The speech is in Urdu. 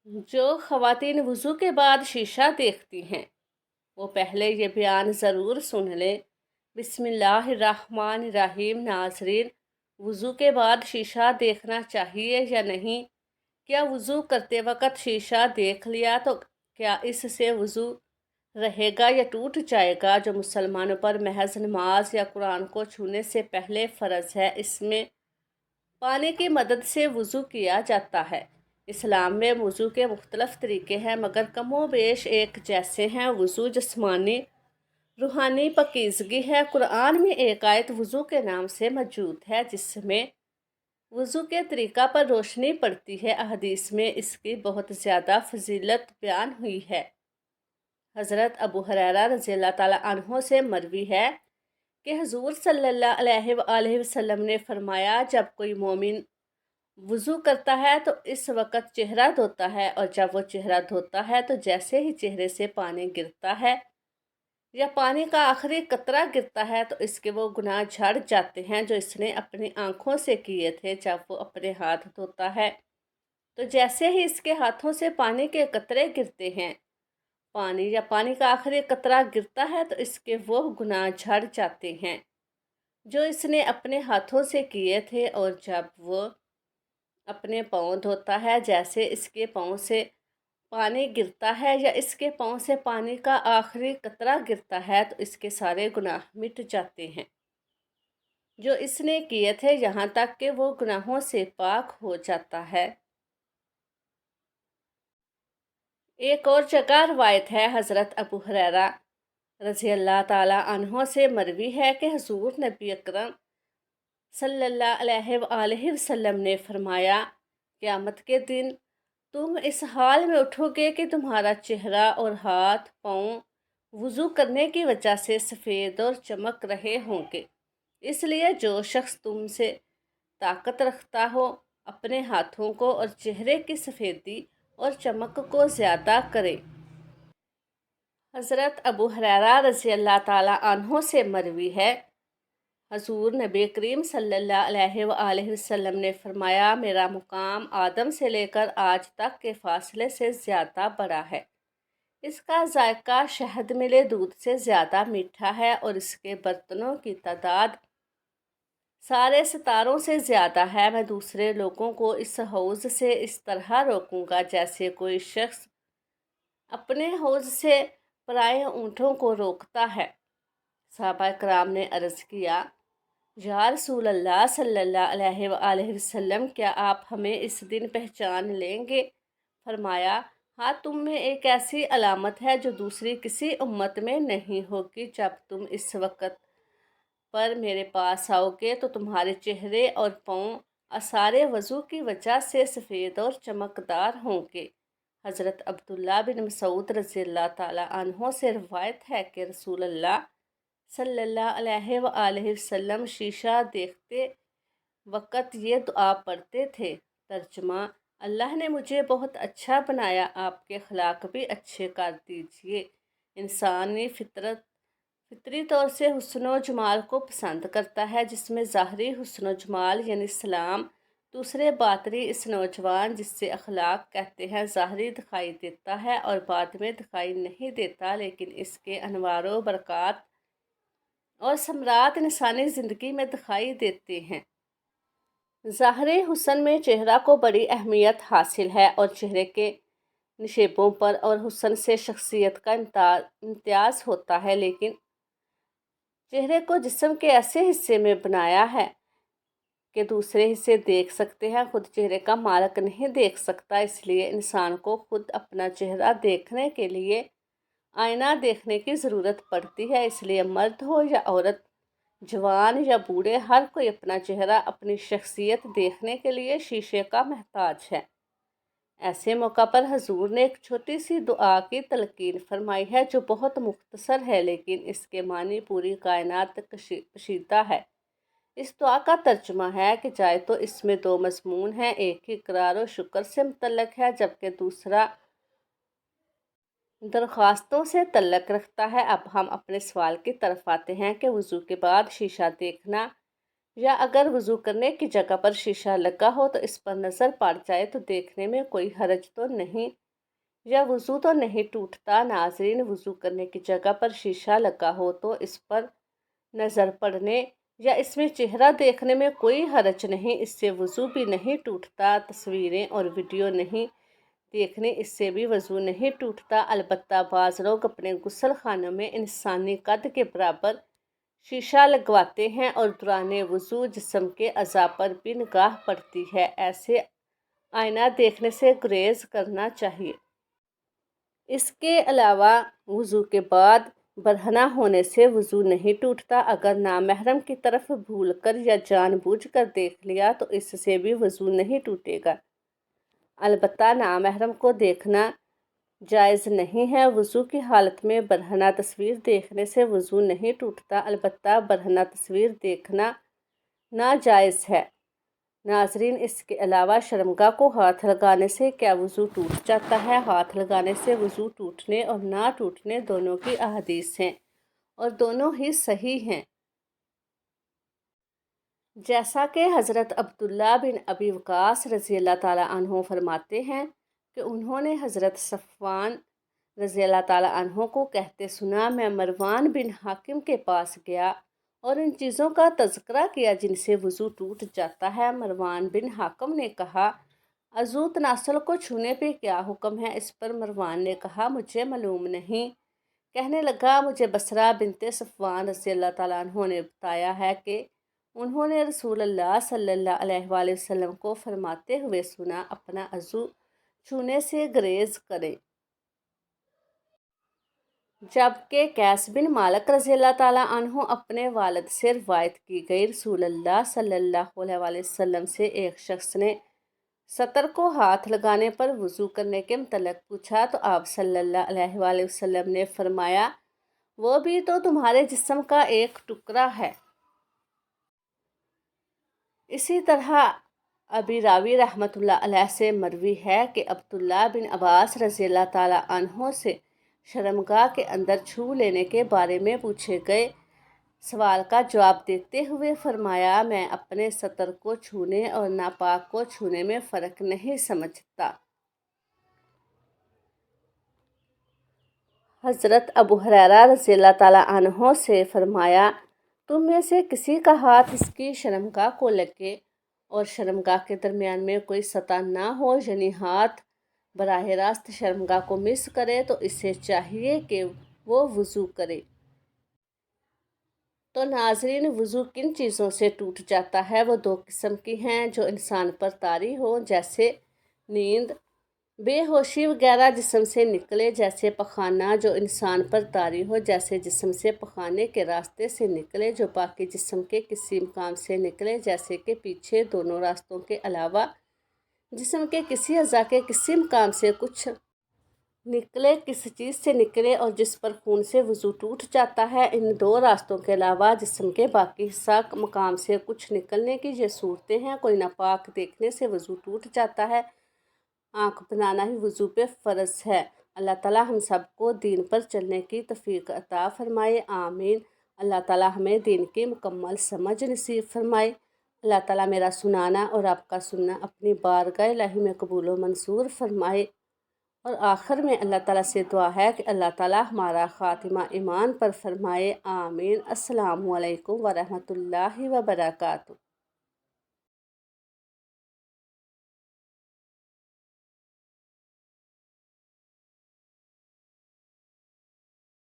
جو خواتین وضو کے بعد شیشہ دیکھتی ہیں وہ پہلے یہ بیان ضرور سن لیں۔ بسم اللہ الرحمن الرحیم۔ ناظرین، وضو کے بعد شیشہ دیکھنا چاہیے یا نہیں؟ کیا وضو کرتے وقت شیشہ دیکھ لیا تو کیا اس سے وضو رہے گا یا ٹوٹ جائے گا؟ جو مسلمانوں پر محض نماز یا قرآن کو چھونے سے پہلے فرض ہے، اس میں پانی کی مدد سے وضو کیا جاتا ہے۔ اسلام میں وضو کے مختلف طریقے ہیں مگر کم و بیش ایک جیسے ہیں۔ وضو جسمانی روحانی پاکیزگی ہے۔ قرآن میں ایک آیت وضو کے نام سے موجود ہے جس میں وضو کے طریقہ پر روشنی پڑتی ہے۔ احادیث میں اس کی بہت زیادہ فضیلت بیان ہوئی ہے۔ حضرت ابو ہریرہ رضی اللہ تعالیٰ عنہ سے مروی ہے کہ حضور صلی اللہ علیہ وآلہ وسلم نے فرمایا، جب کوئی مومن وضو کرتا ہے تو اس وقت چہرہ دھوتا ہے، اور جب وہ چہرہ دھوتا ہے تو جیسے ہی چہرے سے پانی گرتا ہے یا پانی کا آخری قطرہ گرتا ہے تو اس کے وہ گناہ جھڑ جاتے ہیں جو اس نے اپنی آنکھوں سے کیے تھے۔ جب وہ اپنے ہاتھ دھوتا ہے تو جیسے ہی اس کے ہاتھوں سے پانی کے قطرے گرتے ہیں، پانی یا پانی کا آخری قطرہ گرتا ہے تو اس کے وہ گناہ جھڑ جاتے ہیں جو اس نے اپنے ہاتھوں سے کیے تھے۔ اور جب وہ اپنے پاؤں دھوتا ہے، جیسے اس کے پاؤں سے پانی گرتا ہے یا اس کے پاؤں سے پانی کا آخری قطرہ گرتا ہے تو اس کے سارے گناہ مٹ جاتے ہیں جو اس نے کیے تھے، یہاں تک کہ وہ گناہوں سے پاک ہو جاتا ہے۔ ایک اور جگہ روایت ہے، حضرت ابو ہریرہ رضی اللہ تعالیٰ عنہ سے مروی ہے کہ حضور نبی اکرم صلی اللہ علیہ وآلہ وسلم نے فرمایا، قیامت کے دن تم اس حال میں اٹھو گے کہ تمہارا چہرہ اور ہاتھ پاؤں وضو کرنے کی وجہ سے سفید اور چمک رہے ہوں گے۔ اس لیے جو شخص تم سے طاقت رکھتا ہو اپنے ہاتھوں کو اور چہرے کی سفیدی اور چمک کو زیادہ کرے۔ حضرت ابو ہریرہ رضی اللہ تعالیٰ عنہ سے مروی ہے، حضور نبی کریم صلی اللہ علیہ وآلہ وسلم نے فرمایا، میرا مقام آدم سے لے کر آج تک کے فاصلے سے زیادہ بڑا ہے۔ اس کا ذائقہ شہد ملے دودھ سے زیادہ میٹھا ہے اور اس کے برتنوں کی تعداد سارے ستاروں سے زیادہ ہے۔ میں دوسرے لوگوں کو اس حوض سے اس طرح روکوں گا جیسے کوئی شخص اپنے حوض سے پرائے اونٹوں کو روکتا ہے۔ صحابہ کرام نے عرض کیا، یا رسول اللہ صلی اللہ علیہ وآلہ وسلم، کیا آپ ہمیں اس دن پہچان لیں گے؟ فرمایا، ہاں، تم میں ایک ایسی علامت ہے جو دوسری کسی امت میں نہیں ہوگی۔ جب تم اس وقت پر میرے پاس آؤ گے تو تمہارے چہرے اور پاؤں آثار وضو کی وجہ سے سفید اور چمکدار ہوں گے۔ حضرت عبداللہ بن مسعود رضی اللہ تعالیٰ عنہ سے روایت ہے کہ رسول اللہ صلی اللہ علیہ وآلہ وسلم شیشہ دیکھتے وقت یہ دعا پڑھتے تھے، ترجمہ: اللہ نے مجھے بہت اچھا بنایا، آپ کے اخلاق بھی اچھے کر دیجئے۔ انسانی فطری طور سے حسن و جمال کو پسند کرتا ہے، جس میں ظاہری حسن و جمال یعنی سلام، دوسرے باطنی اس نوجوان جس سے اخلاق کہتے ہیں ظاہری دکھائی دیتا ہے اور بعد میں دکھائی نہیں دیتا، لیکن اس کے انوار و برکات اور ثمرات انسانی زندگی میں دکھائی دیتے ہیں۔ ظاہری حسن میں چہرہ کو بڑی اہمیت حاصل ہے اور چہرے کے نشیبوں پر اور حسن سے شخصیت کا امتیاز ہوتا ہے، لیکن چہرے کو جسم کے ایسے حصے میں بنایا ہے کہ دوسرے حصے دیکھ سکتے ہیں، خود چہرے کا مالک نہیں دیکھ سکتا۔ اس لیے انسان کو خود اپنا چہرہ دیکھنے کے لیے آئینہ دیکھنے کی ضرورت پڑتی ہے۔ اس لیے مرد ہو یا عورت، جوان یا بوڑھے، ہر کوئی اپنا چہرہ، اپنی شخصیت دیکھنے کے لیے شیشے کا محتاج ہے۔ ایسے موقع پر حضور نے ایک چھوٹی سی دعا کی تلقین فرمائی ہے جو بہت مختصر ہے لیکن اس کے معنی پوری کائنات تک کشیدہ ہے۔ اس دعا کا ترجمہ ہے کہ جائے تو اس میں دو مضمون ہیں، ایک اقرار و شکر سے متعلق ہے جبکہ دوسرا درخواستوں سے تعلق رکھتا ہے۔ اب ہم اپنے سوال کی طرف آتے ہیں کہ وضو کے بعد شیشہ دیکھنا یا اگر وضو کرنے کی جگہ پر شیشہ لگا ہو تو اس پر نظر پڑ جائے تو دیکھنے میں کوئی حرج تو نہیں، یا وضو تو نہیں ٹوٹتا۔ ناظرین، وضو کرنے کی جگہ پر شیشہ لگا ہو تو اس پر نظر پڑنے یا اس میں چہرہ دیکھنے میں کوئی حرج نہیں، اس سے وضو بھی نہیں ٹوٹتا۔ تصویریں اور ویڈیو نہیں دیکھنے، اس سے بھی وضو نہیں ٹوٹتا۔ البتہ بعض لوگ اپنے غسل خانوں میں انسانی قد کے برابر شیشہ لگواتے ہیں اور دوران وضو جسم کے اعضاء پر بھی نگاہ پڑتی ہے، ایسے آئینہ دیکھنے سے گریز کرنا چاہیے۔ اس کے علاوہ وضو کے بعد برہنہ ہونے سے وضو نہیں ٹوٹتا۔ اگر نامحرم کی طرف بھول کر یا جان بوجھ کر دیکھ لیا تو اس سے بھی وضو نہیں ٹوٹے گا۔ البتہ نامحرم کو دیکھنا جائز نہیں ہے۔ وضو کی حالت میں برہنہ تصویر دیکھنے سے وضو نہیں ٹوٹتا، البتہ برہنہ تصویر دیکھنا ناجائز ہے۔ ناظرین، اس کے علاوہ شرمگاہ کو ہاتھ لگانے سے کیا وضو ٹوٹ جاتا ہے؟ ہاتھ لگانے سے وضو ٹوٹنے اور نہ ٹوٹنے دونوں کی احادیث ہیں اور دونوں ہی صحیح ہیں۔ جیسا کہ حضرت عبداللہ بن ابی وقاص رضی اللہ تعالیٰ عنہ فرماتے ہیں کہ انہوں نے حضرت صفوان رضی اللہ تعالیٰ عنہ کو کہتے سنا، میں مروان بن حاکم کے پاس گیا اور ان چیزوں کا تذکرہ کیا جن سے وضو ٹوٹ جاتا ہے۔ مروان بن حاکم نے کہا، عضو تناسل کو چھونے پہ کیا حکم ہے؟ اس پر مروان نے کہا، مجھے معلوم نہیں۔ کہنے لگا، مجھے بصرہ بنت صفوان رضی اللہ تعالیٰ عنہ نے بتایا ہے کہ انہوں نے رسول اللہ صلی اللہ علیہ وآلہ وسلم کو فرماتے ہوئے سنا، اپنا عضو چھونے سے گریز کریں۔ جبکہ قیس بن مالک رضی اللہ تعالیٰ عنہ اپنے والد سے روایت کی گئی، رسول اللہ صلی اللہ علیہ وآلہ وسلم سے ایک شخص نے سطر کو ہاتھ لگانے پر وضو کرنے کے متعلق پوچھا تو آپ صلی اللہ علیہ وآلہ وسلم نے فرمایا، وہ بھی تو تمہارے جسم کا ایک ٹکڑا ہے۔ اسی طرح ابی راوی رحمۃ اللہ علیہ سے مروی ہے کہ عبداللہ بن عباس رضی اللہ تعالیٰ عنہ سے شرمگاہ کے اندر چھو لینے کے بارے میں پوچھے گئے سوال کا جواب دیتے ہوئے فرمایا، میں اپنے سطر کو چھونے اور ناپاک کو چھونے میں فرق نہیں سمجھتا۔ حضرت ابو ہریرہ رضی اللہ تعالیٰ عنہ سے فرمایا، تم میں سے کسی کا ہاتھ اس کی شرمگاہ کو لگے اور شرمگاہ کے درمیان میں کوئی سطح نہ ہو، یعنی ہاتھ براہ راست شرمگاہ کو مس کرے تو اسے چاہیے کہ وہ وضو کرے۔ تو ناظرین، وضو کن چیزوں سے ٹوٹ جاتا ہے؟ وہ دو قسم کی ہیں، جو انسان پر طاری ہو جیسے نیند، بے ہوشی وغیرہ جسم سے نکلے جیسے پخانہ، جو انسان پر طاری ہو جیسے جسم سے پخانے کے راستے سے نکلے، جو باقی جسم کے کسی مقام سے نکلے جیسے کہ پیچھے دونوں راستوں کے علاوہ جسم کے کسی اعضاء کے کسی مقام سے کچھ نکلے، کس چیز سے نکلے اور جس پر خون سے وضو ٹوٹ جاتا ہے۔ ان دو راستوں کے علاوہ جسم کے باقی حصہ مقام سے کچھ نکلنے کی یہ صورتیں ہیں۔ کوئی ناپاک دیکھنے سے وضو ٹوٹ جاتا ہے، آنکھ بنانا ہی وضو پہ فرض ہے۔ اللہ تعالیٰ ہم سب کو دین پر چلنے کی توفیق عطا فرمائے، آمین۔ اللہ تعالیٰ ہمیں دین کی مکمل سمجھ نصیب فرمائے۔ اللہ تعالیٰ میرا سنانا اور آپ کا سننا اپنی بارگاہ الہی میں قبول و منظور فرمائے۔ اور آخر میں اللہ تعالیٰ سے دعا ہے کہ اللہ تعالیٰ ہمارا خاتمہ ایمان پر فرمائے، آمین۔ السلام علیکم ورحمۃ اللہ وبرکاتہ۔